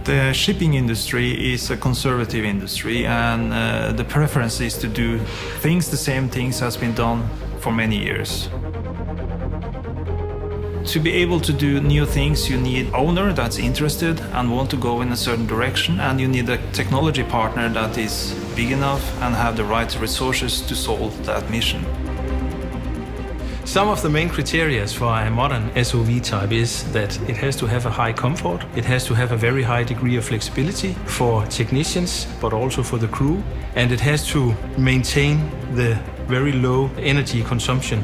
The shipping industry is a conservative industry, and the preference is to do the same things has been done for many years. To be able to do new things, you need an owner that's interested and want to go in a certain direction, and you need a technology partner that is big enough and have the right resources to solve that mission. Some of the main criteria for a modern SOV type is that it has to have a high comfort, it has to have a very high degree of flexibility for technicians, but also for the crew, and it has to maintain the very low energy consumption.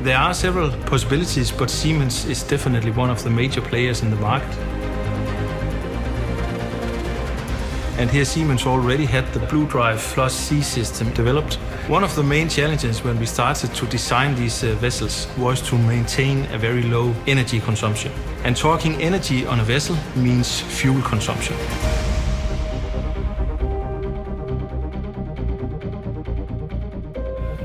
There are several possibilities, but Siemens is definitely one of the major players in the market. And here Siemens already had the BlueDrive PlusC system developed. One of the main challenges when we started to design these vessels was to maintain a very low energy consumption. And talking energy on a vessel means fuel consumption.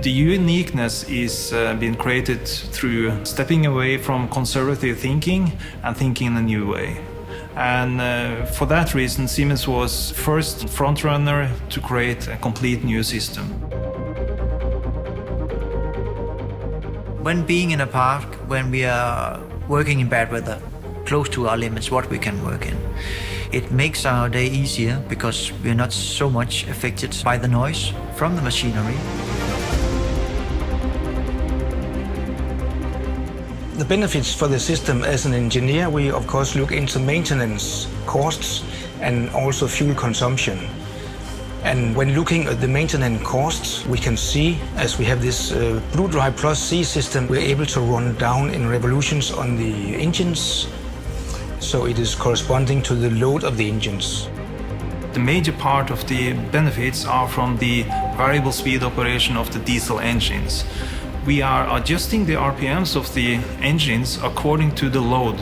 The uniqueness is being created through stepping away from conservative thinking and thinking in a new way. And for that reason, Siemens was first frontrunner to create a complete new system. When being in a park, when we are working in bad weather, close to our limits, what we can work in, it makes our day easier because we're not so much affected by the noise from the machinery. The benefits for the system as an engineer, we of course look into maintenance costs and also fuel consumption. And when looking at the maintenance costs, we can see, as we have this BlueDrive PlusC system, we're able to run down in revolutions on the engines. So it is corresponding to the load of the engines. The major part of the benefits are from the variable speed operation of the diesel engines. We are adjusting the RPMs of the engines according to the load.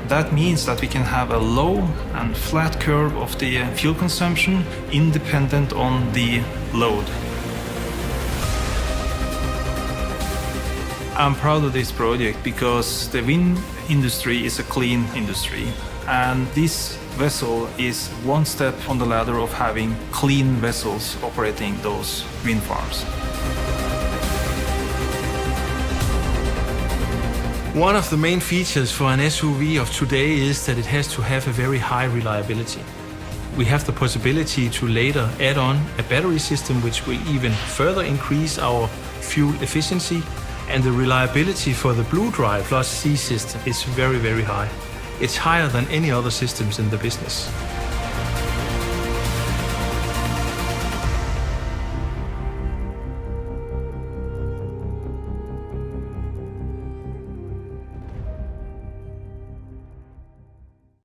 That means that we can have a low and flat curve of the fuel consumption independent on the load. I'm proud of this project because the wind industry is a clean industry, and this vessel is one step on the ladder of having clean vessels operating those wind farms. One of the main features for an SUV of today is that it has to have a very high reliability. We have the possibility to later add on a battery system which will even further increase our fuel efficiency, and the reliability for the BlueDrive PlusC system is very, very high. It's higher than any other systems in the business.